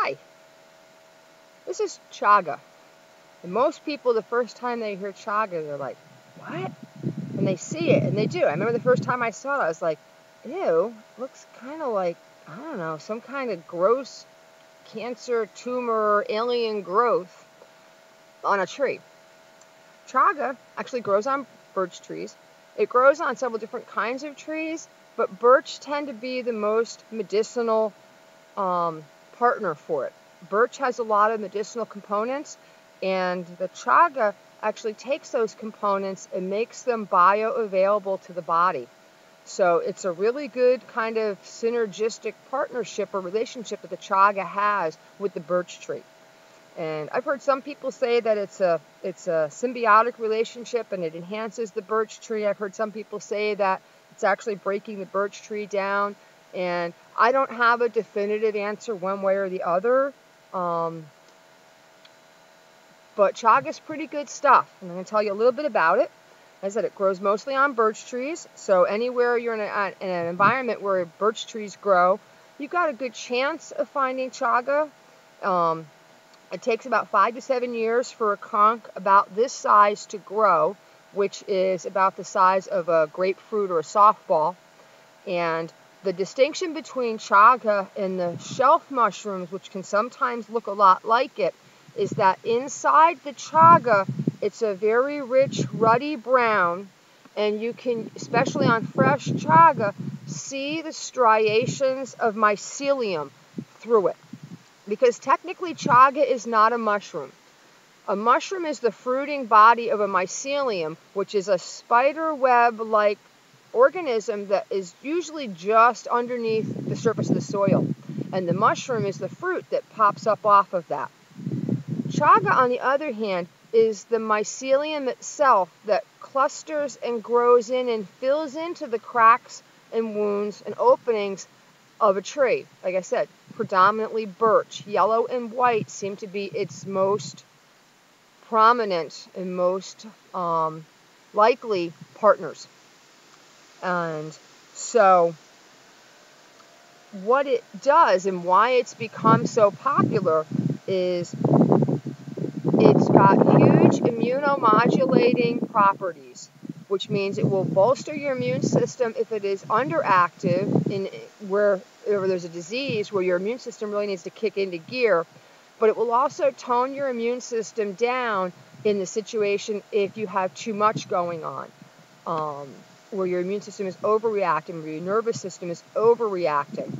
Hi, this is chaga. And most people, the first time they hear chaga, they're like, what? And they see it, and they do. I remember the first time I saw it, I was like, ew, looks kind of like, I don't know, some kind of gross cancer, tumor, alien growth on a tree. Chaga actually grows on birch trees. It grows on several different kinds of trees, but birch tend to be the most medicinal partner for it. Birch has a lot of medicinal components, and the chaga actually takes those components and makes them bioavailable to the body. So it's a really good kind of synergistic partnership or relationship that the chaga has with the birch tree. And I've heard some people say that it's a symbiotic relationship and it enhances the birch tree. I've heard some people say that it's actually breaking the birch tree down. And I don't have a definitive answer one way or the other. But chaga is pretty good stuff. And I'm going to tell you a little bit about it. As I said, it grows mostly on birch trees. So anywhere you're in an environment where birch trees grow, you've got a good chance of finding chaga. It takes about 5 to 7 years for a conch about this size to grow, which is about the size of a grapefruit or a softball. And the distinction between chaga and the shelf mushrooms, which can sometimes look a lot like it, is that inside the chaga, it's a very rich, ruddy brown, and you can, especially on fresh chaga, see the striations of mycelium through it. Because technically chaga is not a mushroom. A mushroom is the fruiting body of a mycelium, which is a spider web-like organism that is usually just underneath the surface of the soil. And the mushroom is the fruit that pops up off of that. Chaga, on the other hand, is the mycelium itself that clusters and grows in and fills into the cracks and wounds and openings of a tree. Like I said, predominantly birch. Yellow and white seem to be its most prominent and most likely partners. And so what it does and why it's become so popular is it's got huge immunomodulating properties, which means it will bolster your immune system if it is underactive in wherever there's a disease where your immune system really needs to kick into gear. But it will also tone your immune system down in the situation if you have too much going on, where your immune system is overreacting, where your nervous system is overreacting.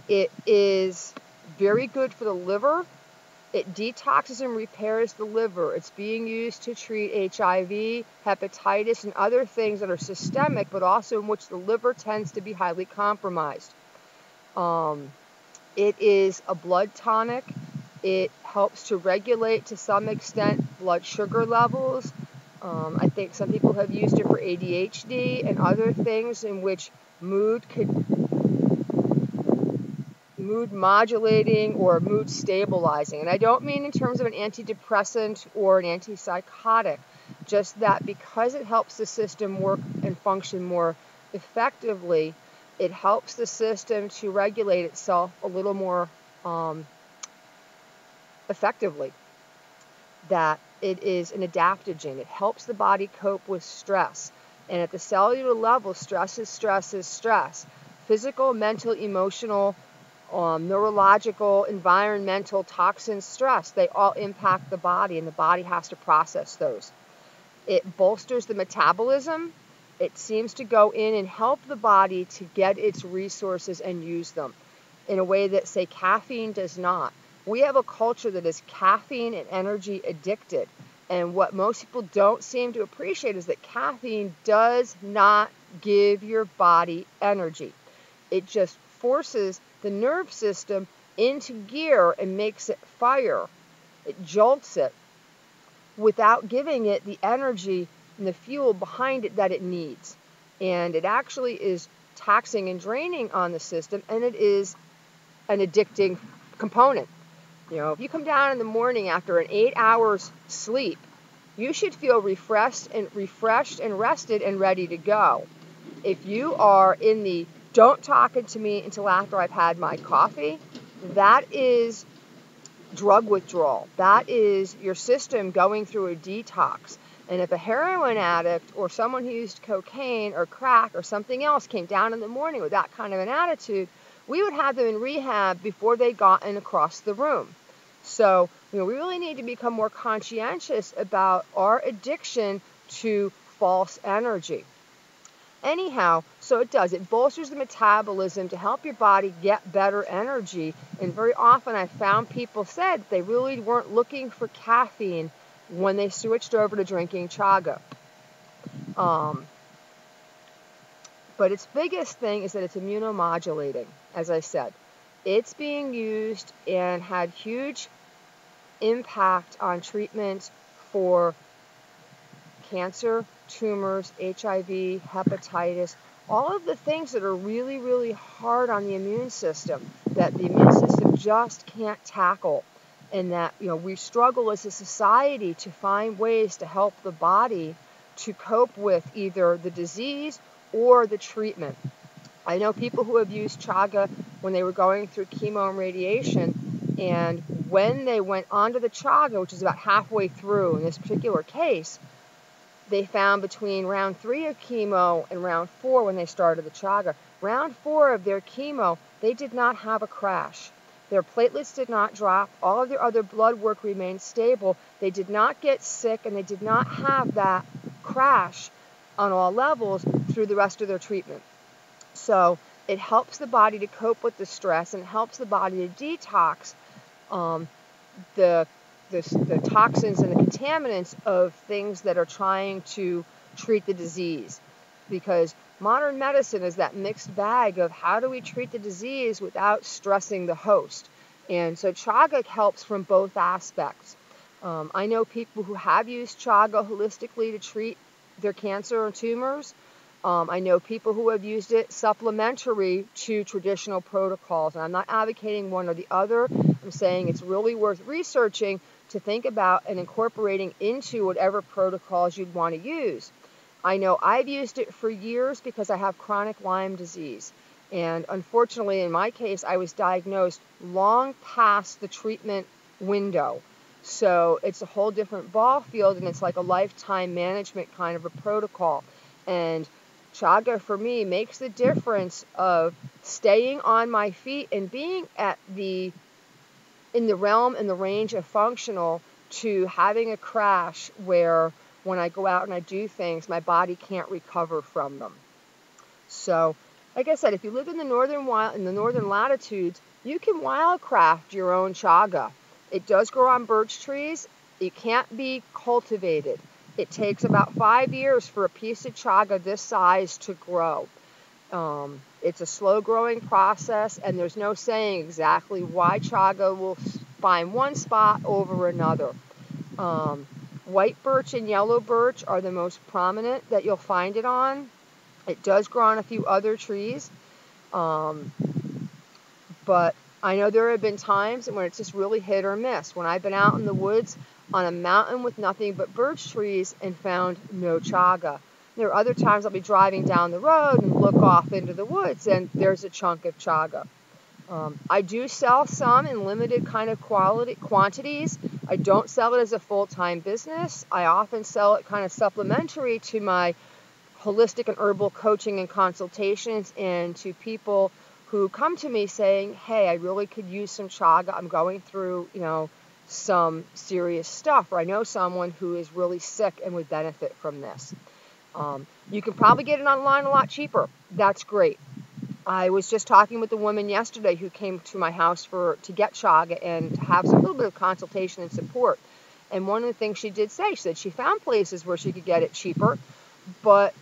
It is very good for the liver. It detoxes and repairs the liver. It's being used to treat HIV, hepatitis, and other things that are systemic, but also in which the liver tends to be highly compromised. It is a blood tonic. It helps to regulate, to some extent, blood sugar levels. I think some people have used it for ADHD and other things in which mood modulating or mood stabilizing. And I don't mean in terms of an antidepressant or an antipsychotic, just that because it helps the system work and function more effectively, it helps the system to regulate itself a little more effectively. That it is an adaptogen. It helps the body cope with stress. And at the cellular level, stress is stress is stress. Physical, mental, emotional, neurological, environmental, toxin, stress, they all impact the body, and the body has to process those. It bolsters the metabolism. It seems to go in and help the body to get its resources and use them in a way that, say, caffeine does not. We have a culture that is caffeine and energy addicted. And what most people don't seem to appreciate is that caffeine does not give your body energy. It just forces the nerve system into gear and makes it fire. It jolts it without giving it the energy and the fuel behind it that it needs. And it actually is taxing and draining on the system, and it is an addicting component. You know, if you come down in the morning after an 8 hours sleep, you should feel refreshed and rested and ready to go. If you are in the don't talk to me until after I've had my coffee, that is drug withdrawal. That is your system going through a detox. And if a heroin addict or someone who used cocaine or crack or something else came down in the morning with that kind of an attitude, we would have them in rehab before they gotten across the room. So, we really need to become more conscientious about our addiction to false energy. Anyhow, so it bolsters the metabolism to help your body get better energy. And very often I found people said they really weren't looking for caffeine when they switched over to drinking chaga. But its biggest thing is that it's immunomodulating, as I said. It's being used and had huge impact on treatment for cancer, tumors, HIV, hepatitis, all of the things that are really, really hard on the immune system, that the immune system just can't tackle. And that, we struggle as a society to find ways to help the body to cope with either the disease or the treatment. I know people who have used chaga when they were going through chemo and radiation, and when they went onto the chaga, which is about halfway through in this particular case, they found between round 3 of chemo and round 4 when they started the chaga, round 4 of their chemo, they did not have a crash. Their platelets did not drop. All of their other blood work remained stable. They did not get sick, and they did not have that crash on all levels through the rest of their treatment. So it helps the body to cope with the stress and helps the body to detox the toxins and the contaminants of things that are trying to treat the disease. Because modern medicine is that mixed bag of how do we treat the disease without stressing the host. And so chaga helps from both aspects. I know people who have used chaga holistically to treat their cancer or tumors. I know people who have used it supplementary to traditional protocols. And I'm not advocating one or the other. I'm saying it's really worth researching to think about and incorporating into whatever protocols you'd want to use. I know I've used it for years because I have chronic Lyme disease. And unfortunately, in my case, I was diagnosed long past the treatment window. So it's a whole different ball field, and it's like a lifetime management kind of a protocol. And chaga, for me, makes the difference of staying on my feet and being in the realm and the range of functional to having a crash where when I go out and I do things, my body can't recover from them. So, like I said, if you live in the northern latitudes, you can wildcraft your own chaga. It does grow on birch trees. It can't be cultivated. It takes about 5 years for a piece of chaga this size to grow. It's a slow-growing process, and there's no saying exactly why chaga will find one spot over another. White birch and yellow birch are the most prominent that you'll find it on. It does grow on a few other trees, but I know there have been times when it's just really hit or miss. When I've been out in the woods on a mountain with nothing but birch trees and found no chaga. There are other times I'll be driving down the road and look off into the woods and there's a chunk of chaga. I do sell some in limited kind of quantities. I don't sell it as a full-time business. I often sell it kind of supplementary to my holistic and herbal coaching and consultations, and to people who come to me saying, hey, I really could use some chaga. I'm going through, some serious stuff, or I know someone who is really sick and would benefit from this. You can probably get it online a lot cheaper. That's great. I was just talking with a woman yesterday who came to my house to get chaga and to have a little bit of consultation and support. And one of the things she did say, she said she found places where she could get it cheaper, but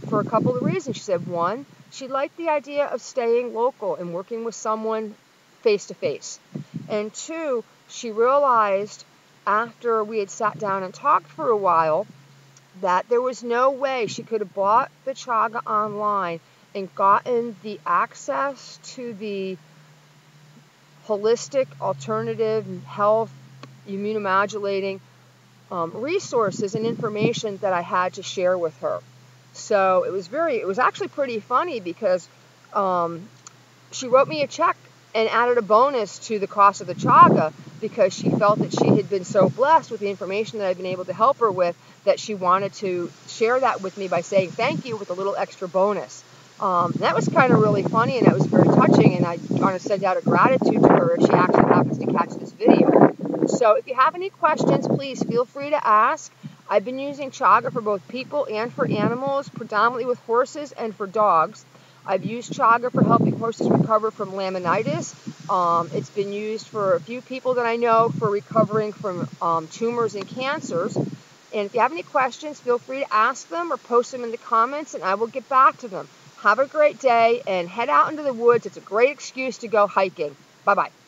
for a couple of reasons. She said, one, she liked the idea of staying local and working with someone face-to-face. And two, she realized after we had sat down and talked for a while that there was no way she could have bought the chaga online and gotten the access to the holistic, alternative, health, immunomodulating resources and information that I had to share with her. So it was actually pretty funny because she wrote me a check and added a bonus to the cost of the chaga because she felt that she had been so blessed with the information that I've been able to help her with that she wanted to share that with me by saying thank you with a little extra bonus. That was kind of really funny, and that was very touching, and I want to send out a gratitude to her if she actually happens to catch this video. So if you have any questions, please feel free to ask. I've been using chaga for both people and for animals, predominantly with horses and for dogs. I've used chaga for helping horses recover from laminitis. It's been used for a few people that I know for recovering from tumors and cancers. And if you have any questions, feel free to ask them or post them in the comments, and I will get back to them. Have a great day and head out into the woods. It's a great excuse to go hiking. Bye-bye.